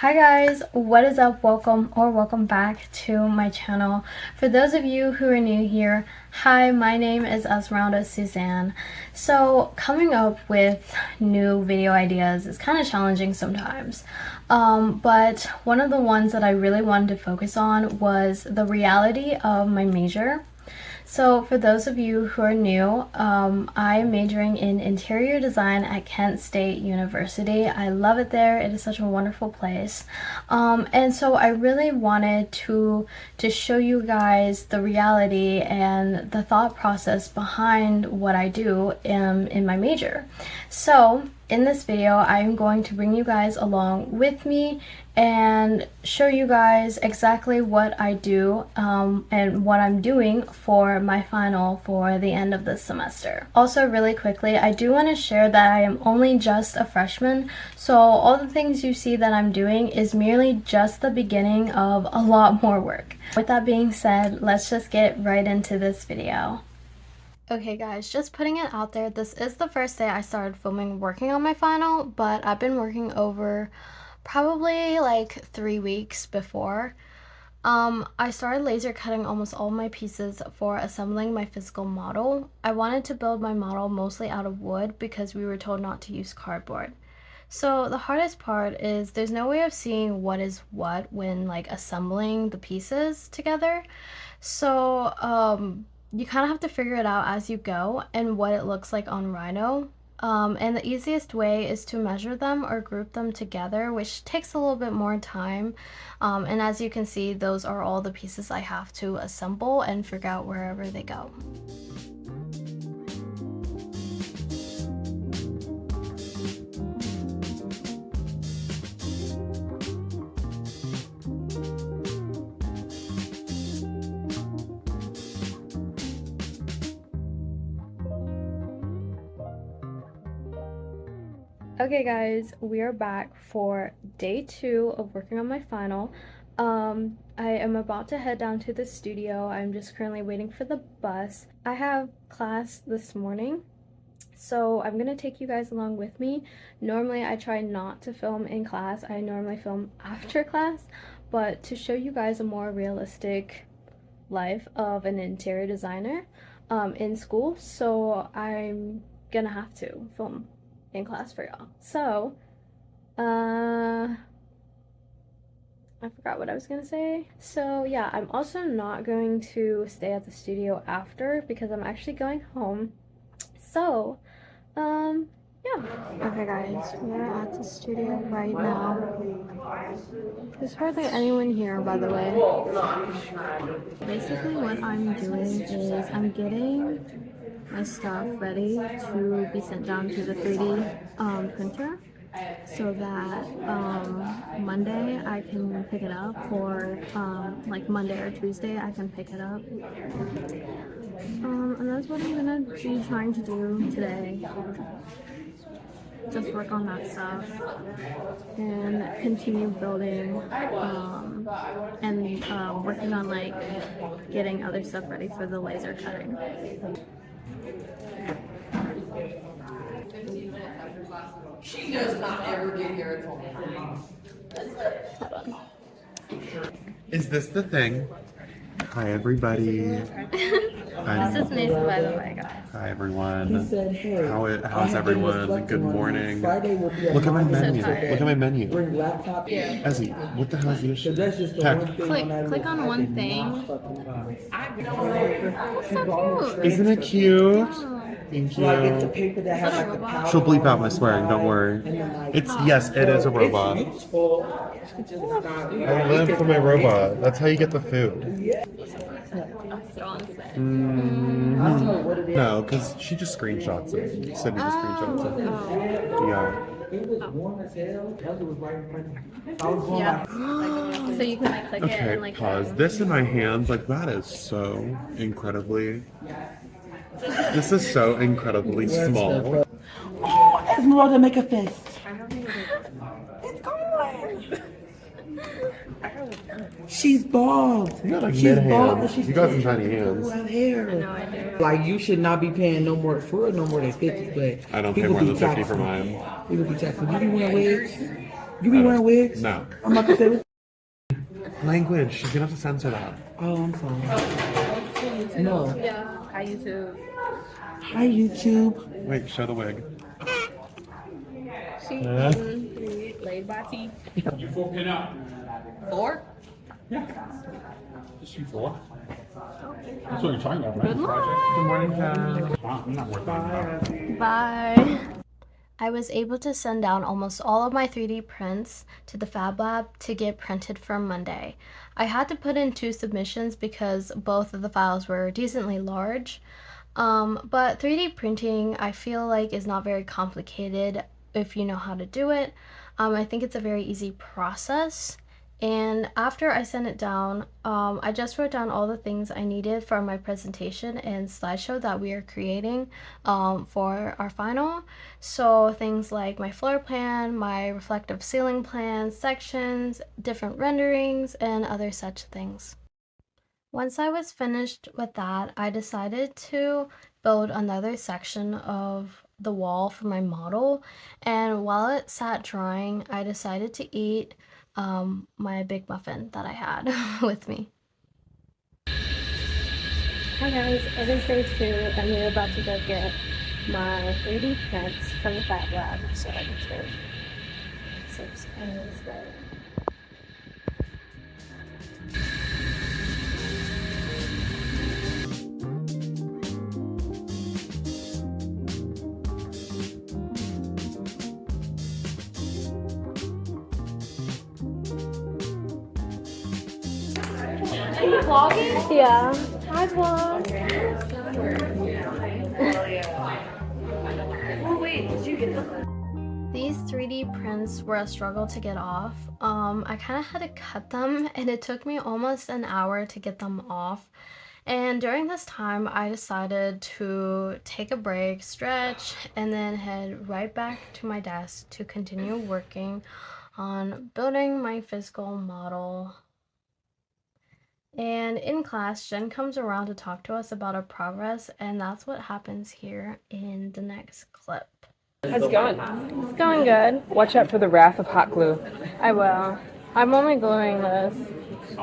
Hi guys, what is up? Welcome back to my channel. For those of you who are new here, hi, my name is Esmeralda Suzanne. So coming up with new video ideas is kind of challenging sometimes. But one of the ones that I really wanted to focus on was the reality of my major. So for those of you who are new, I'm majoring in interior design at Kent State University. I love it there. It is such a wonderful place. And so I really wanted to show you guys the reality and the thought process behind what I do in my major. So in this video, I'm going to bring you guys along with me and show you guys exactly what I do and what I'm doing for my final for the end of this semester. Also, really quickly, I do want to share that I am only just a freshman, so all the things you see that I'm doing is merely just the beginning of a lot more work. With that being said, let's just get right into this video. Okay guys, just putting it out there, this is the first day I started filming working on my final, but I've been working over probably like 3 weeks before. I started laser cutting almost all my pieces for assembling my physical model. I wanted to build my model mostly out of wood because we were told not to use cardboard. So the hardest part is there's no way of seeing what is what when like assembling the pieces together. So you kind of have to figure it out as you go and what it looks like on Rhino. And the easiest way is to measure them or group them together, which takes a little bit more time. And as you can see, those are all the pieces I have to assemble and figure out wherever they go. Okay guys, we are back for day 2 of working on my final. I am about to head down to the studio. I'm just currently waiting for the bus. I have class this morning, so I'm gonna take you guys along with me. Normally I try not to film in class. I normally film after class, but to show you guys a more realistic life of an interior designer in school, so I'm gonna have to film in class for y'all. So, I forgot what I was gonna say. So yeah, I'm also not going to stay at the studio after because I'm actually going home. So, yeah. Okay guys, we're at the studio right now. There's hardly anyone here, by the way. Basically what I'm doing is I'm getting my stuff ready to be sent down to the 3D printer so that Monday I can pick it up, or like Monday or Tuesday I can pick it up. And that's what I'm gonna be trying to do today. Just work on that stuff and continue building and working on like getting other stuff ready for the laser cutting. She does not ever get here at home. Is this the thing? Hi everybody. This is Mason, by the way, guys. Hi everyone. Said, hey, How's everyone? Good morning. Look at my menu. Look at my menu. Bring laptop. Ezzy, what the hell is the issue? That's just the Heck, one thing. Click on one thing. That's so cute. isn't it cute? Thank Like it's the you. paper that has like the power. She'll bleep out my swearing, don't worry. It's, yes, it is a robot. It's useful. It's just not. I live for my robot. That's how you get the food. No, because she just screenshots it. Sydney just screenshots it. Yeah. It was warm as hell. Elsa was right in front of me. I was going Yeah. like, So you can like click it Okay, and like pause. This in my hands, like that is so incredibly. This is so incredibly small. oh, Esmeralda, make a fist. It's going. She's bald. You got like She's mid bald, but hands. she's You got some tiny hands. Who have hair. No, I do. Like you should not be paying no more than 50, but I don't pay people more be than 50 for taxing. mine. People be taxing. You be wearing wigs? You be wearing wigs? No. I'm about to say, what? Language. She's gonna have to censor that. Oh, I'm sorry. No. Yeah. Hi, YouTube. Hi, YouTube. Wait, show the wig. She laid by T. Four? Just you four. That's what you're talking about, right? Good morning, Jen. I'm not working on that. Bye. I was able to send down almost all of my 3D prints to the Fab Lab to get printed for Monday. I had to put in 2 submissions because both of the files were decently large. But 3D printing, I feel like, is not very complicated if you know how to do it. I think it's a very easy process. And after I sent it down, I just wrote down all the things I needed for my presentation and slideshow that we are creating for our final. So things like my floor plan, my reflective ceiling plans, sections, different renderings, and other such things. Once I was finished with that, I decided to build another section of the wall for my model, and while it sat drying, I decided to eat my big muffin that I had with me. Hi guys, it is day 2 and we're about to go get my 3D prints from the Fab Lab, so I can show you. 6 pennies there. Are you vlogging? Yeah. Hi, vlog. Oh, wait, did you get them? These 3D prints were a struggle to get off. I kind of had to cut them and it took me almost an hour to get them off. And during this time, I decided to take a break, stretch, and then head right back to my desk to continue working on building my physical model. And in class, Jen comes around to talk to us about our progress, and that's what happens here in the next clip. How's it going? It's going good. Watch out for the wrath of hot glue. I will. I'm only gluing this.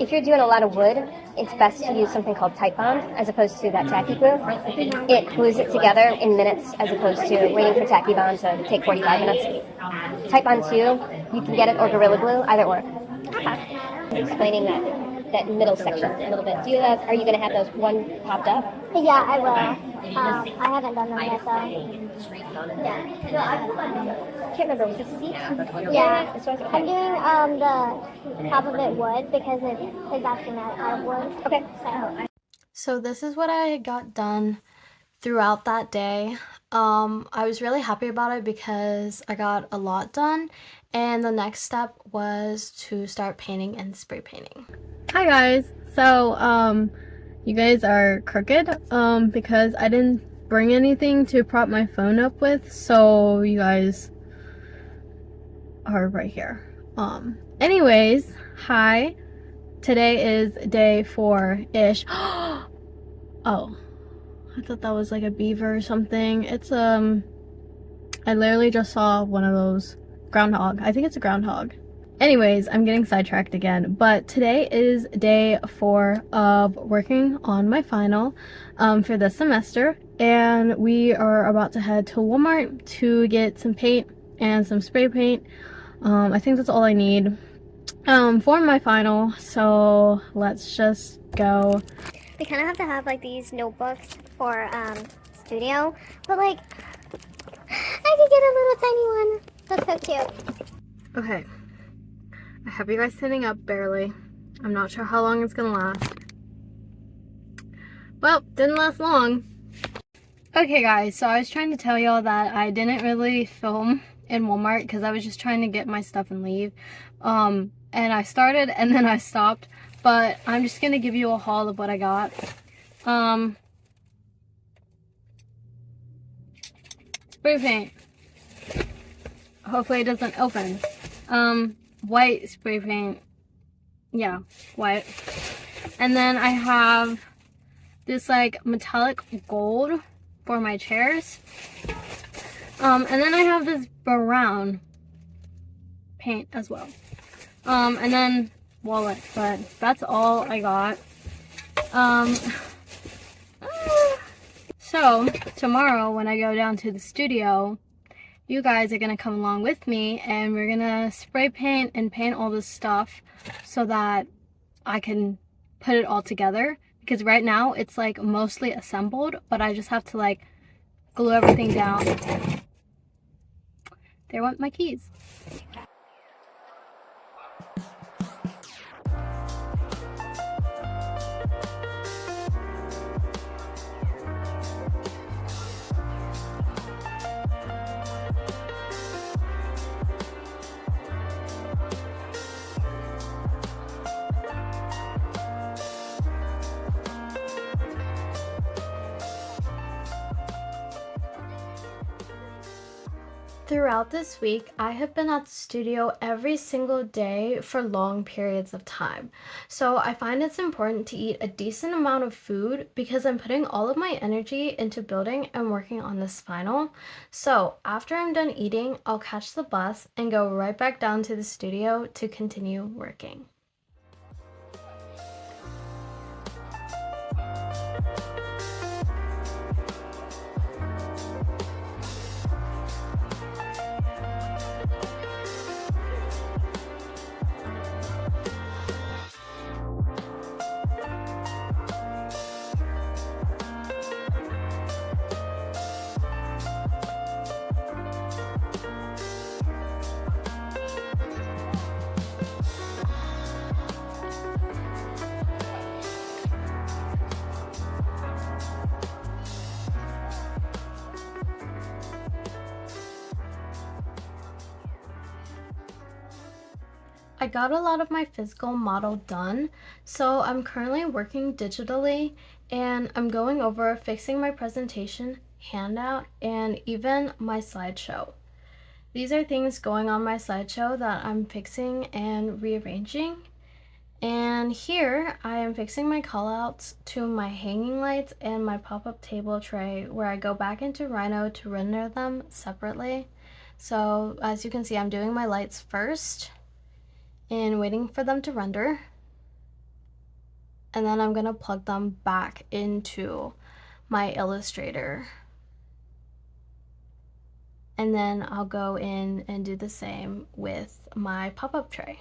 If you're doing a lot of wood, it's best to use something called tight bond as opposed to that tacky glue. It glues it together in minutes as opposed to waiting for tacky bond to take 45 minutes. Tight bond too, you can get it, or Gorilla Glue, either or. Explaining that middle section a little bit. Are you going to have those one popped up? Yeah, I will. I haven't done them yet, though. Yeah. I can't remember, was it seats? Yeah. I'm doing the top of it wood because it is actually made out of wood. Okay. So this is what I got done throughout that day. I was really happy about it because I got a lot done, and the next step was to start painting and spray painting. Hi guys. So you guys are crooked because I didn't bring anything to prop my phone up with, so you guys are right here. Anyways, hi. Today is day 4-ish. Oh, I thought that was like a beaver or something. It's I literally just saw one of those groundhog. I think it's a groundhog. Anyways, I'm getting sidetracked again, but today is day 4 of working on my final for this semester, and we are about to head to Walmart to get some paint and some spray paint. I think that's all I need for my final, so let's just go. We kind of have to have like these notebooks for studio, but like I could get a little tiny one. That's so cute. Okay, I have you guys sitting up barely. I'm not sure how long it's gonna last. Well, didn't last long. Okay guys, so I was trying to tell y'all that I didn't really film in Walmart because I was just trying to get my stuff and leave. And I started and then I stopped, but I'm just gonna give you a haul of what I got. Spray paint. Hopefully it doesn't open. White spray paint. Yeah, white. And then I have this like metallic gold for my chairs. And then I have this brown paint as well. And then wallet, but that's all I got. So tomorrow when I go down to the studio, you guys are gonna come along with me and we're gonna spray paint and paint all this stuff so that I can put it all together, because right now it's like mostly assembled, but I just have to like glue everything down. There went my keys. Throughout this week, I have been at the studio every single day for long periods of time. So I find it's important to eat a decent amount of food because I'm putting all of my energy into building and working on this final. So after I'm done eating, I'll catch the bus and go right back down to the studio to continue working. I got a lot of my physical model done, so I'm currently working digitally and I'm going over fixing my presentation, handout, and even my slideshow. These are things going on my slideshow that I'm fixing and rearranging. And here I am fixing my callouts to my hanging lights and my pop-up table tray where I go back into Rhino to render them separately. So as you can see, I'm doing my lights first and waiting for them to render, and then I'm gonna plug them back into my Illustrator, and then I'll go in and do the same with my pop-up tray.